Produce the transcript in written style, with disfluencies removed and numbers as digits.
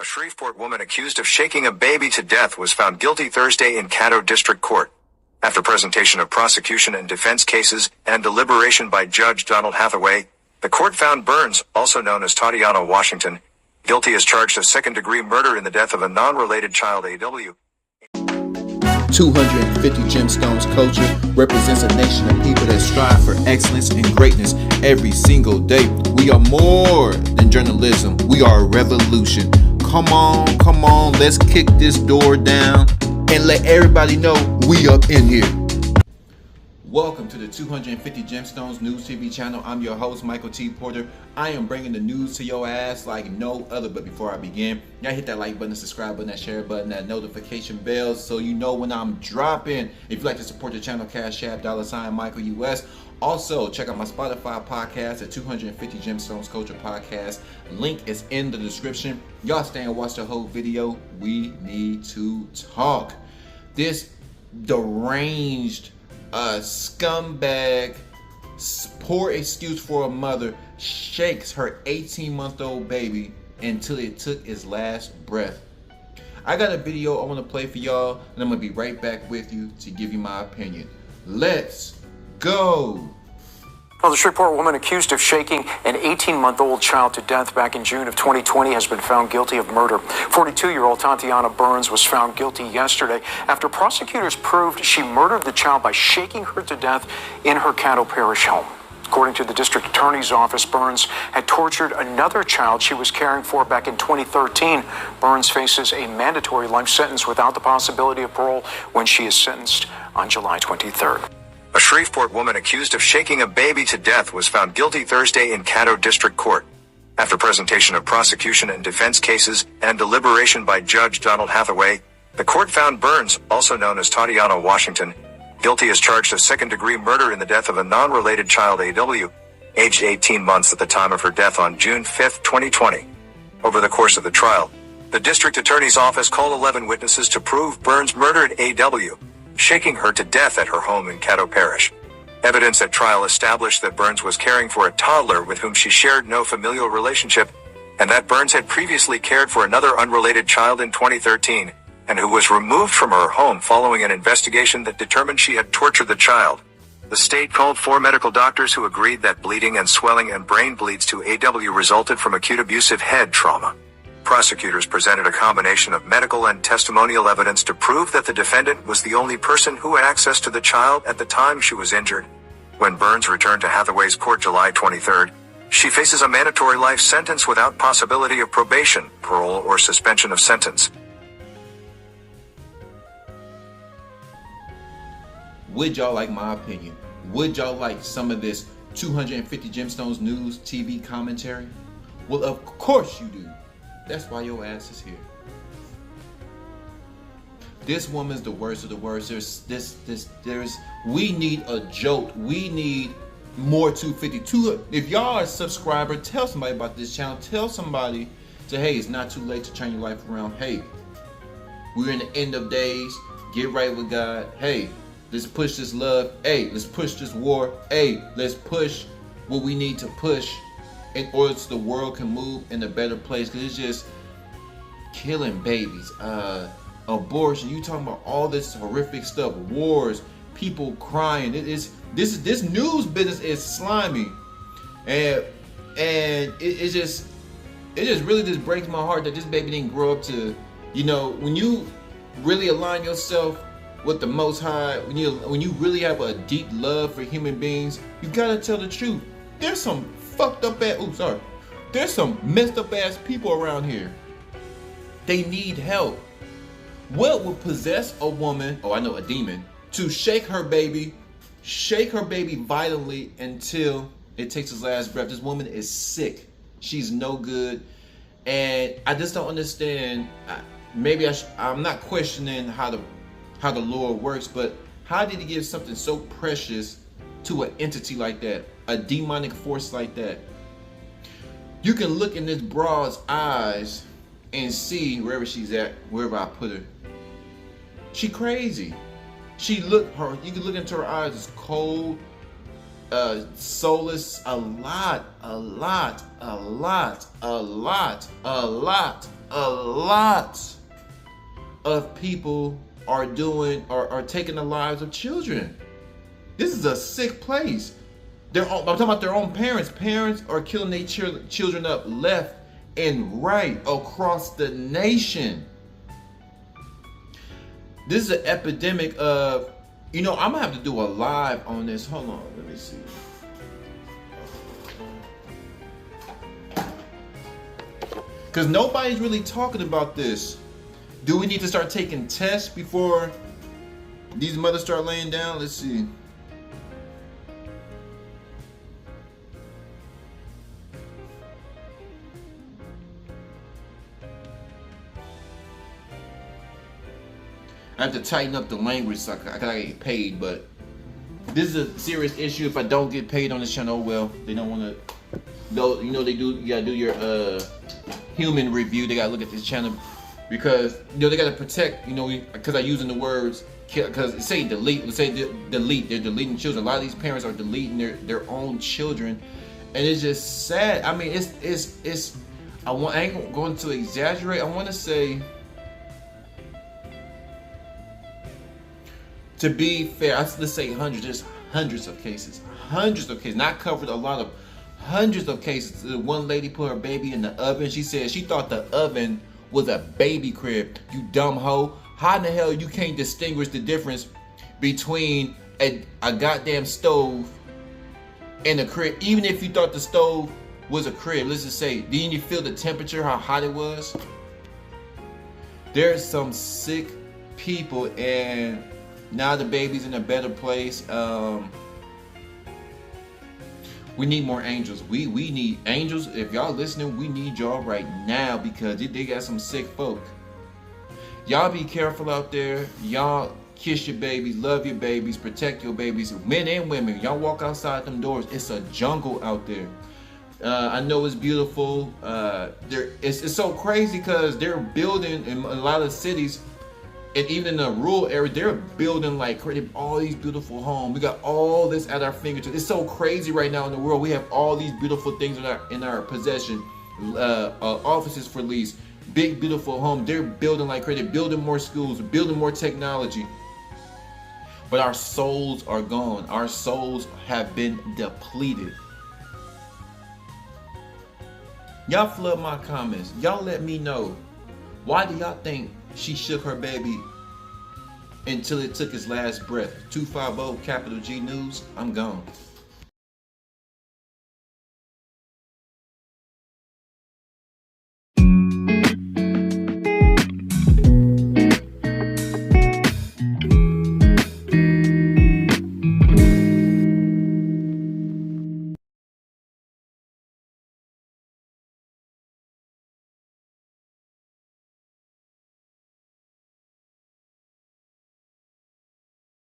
A Shreveport woman accused of shaking a baby to death was found guilty Thursday in Caddo District Court. After presentation of prosecution and defense cases and deliberation by Judge Donald Hathaway, the court found Burns, also known as Tatiana Washington, guilty as charged of second-degree murder in the death of a non-related child. AW 250 Gemstones culture represents a nation of people that strive for excellence and greatness every single day. We are more than journalism. We are a revolution. Come on, let's kick this door down and let everybody know we up in here. Welcome to the 250 Gemstones News TV channel. I'm your host, Michael T. Porter. I am bringing the news to your ass like no other. But before I begin, y'all hit that like button, subscribe button, that share button, that notification bell so you know when I'm dropping. If you'd like to support the channel, Cash App, $ Michael US. Also, check out my Spotify podcast at 250 Gemstones Culture Podcast. Link is in the description. Y'all stay and watch the whole video. We need to talk. This deranged scumbag, poor excuse for a mother, shakes her 18-month-old baby until it took its last breath. I got a video I want to play for y'all, and I'm going to be right back with you to give you my opinion. Let's go. Well, the Shreveport woman accused of shaking an 18-month-old child to death back in June of 2020 has been found guilty of murder. 42-year-old Tatiana Burns was found guilty yesterday after prosecutors proved she murdered the child by shaking her to death in her Caddo Parish home. According to the district attorney's office, Burns had tortured another child she was caring for back in 2013. Burns faces a mandatory life sentence without the possibility of parole when she is sentenced on July 23rd. A Shreveport woman accused of shaking a baby to death was found guilty Thursday in Caddo District Court. After presentation of prosecution and defense cases and deliberation by Judge Donald Hathaway, the court found Burns, also known as Tatiana Washington, guilty as charged of second-degree murder in the death of a non-related child. AW, aged 18 months at the time of her death on June 5, 2020. Over the course of the trial, the district attorney's office called 11 witnesses to prove Burns murdered AW, shaking her to death at her home in Caddo Parish. Evidence at trial established that Burns was caring for a toddler with whom she shared no familial relationship, and that Burns had previously cared for another unrelated child in 2013, and who was removed from her home following an investigation that determined she had tortured the child. The state called 4 medical doctors who agreed that bleeding and swelling and brain bleeds to AW resulted from acute abusive head trauma. Prosecutors presented a combination of medical and testimonial evidence to prove that the defendant was the only person who had access to the child at the time she was injured. When Burns returned to Hathaway's court July 23rd, she faces a mandatory life sentence without possibility of probation, parole, or suspension of sentence. Would y'all like my opinion? Would y'all like some of this 250 Gemstones News TV commentary? Well, of course you do. That's why your ass is here. This woman's the worst of the worst. We need a jolt. We need more 252. If y'all are a subscriber, tell somebody about this channel. Tell somebody to, hey, it's not too late to turn your life around. Hey, we're in the end of days. Get right with God. Hey, let's push this love. Hey, let's push this war. Hey, let's push what we need to push in order so the world can move in a better place. Because it's just killing babies, abortion. You talking about all this horrific stuff, wars, people crying. This news business is slimy, and it just really just breaks my heart that this baby didn't grow up to, you know, when you really align yourself with the Most High, when you really have a deep love for human beings, you gotta tell the truth. There's some fucked up ass, there's some messed up ass people around here. They need help. What would possess a woman, I know, a demon, to shake her baby violently until it takes its last breath? This woman is sick. She's no good. And I just don't understand. I'm not questioning how the Lord works, but how did he give something so precious to an entity like that, a demonic force like that? You can look in this broad's eyes and see wherever she's at, wherever I put her. She crazy. You can look into her eyes, it's cold, soulless, a lot a lot of people are taking the lives of children. This is a sick place. I'm talking about their own parents. Parents are killing their children up left and right across the nation. This is an epidemic of, I'm gonna have to do a live on this. Hold on, let me see. Because nobody's really talking about this. Do we need to start taking tests before these mothers start laying down? Let's see. I have to tighten up the language so I gotta get paid, but this is a serious issue. If I don't get paid on this channel, well, they don't want to. You gotta do your human review. They gotta look at this channel because they gotta protect. Because I'm using the words. Because say delete. Let's say delete. They're deleting children. A lot of these parents are deleting their own children, and it's just sad. I mean, it's. I ain't going to exaggerate. I want to say. To be fair, let's say hundreds. There's hundreds of cases. Not covered a lot of hundreds of cases. One lady put her baby in the oven. She said she thought the oven was a baby crib. You dumb hoe. How in the hell you can't distinguish the difference between a goddamn stove and a crib? Even if you thought the stove was a crib, let's just say, didn't you feel the temperature, how hot it was? There's some sick people, and now the baby's in a better place. We need more angels. We need angels. If y'all listening, we need y'all right now because they got some sick folk. Y'all be careful out there. Y'all kiss your babies, love your babies, protect your babies, men and women. Y'all walk outside them doors. It's a jungle out there. I know it's beautiful. It's so crazy because they're building in a lot of cities. And even in the rural area, they're building like all these beautiful homes. We got all this at our fingertips. It's so crazy right now in the world. We have all these beautiful things in our possession. Offices for lease, big beautiful homes. They're building like crazy. They're building more schools, building more technology. But our souls are gone. Our souls have been depleted. Y'all flood my comments. Y'all let me know. Why do y'all think she shook her baby until it took its last breath? 250 Capital G News. I'm gone.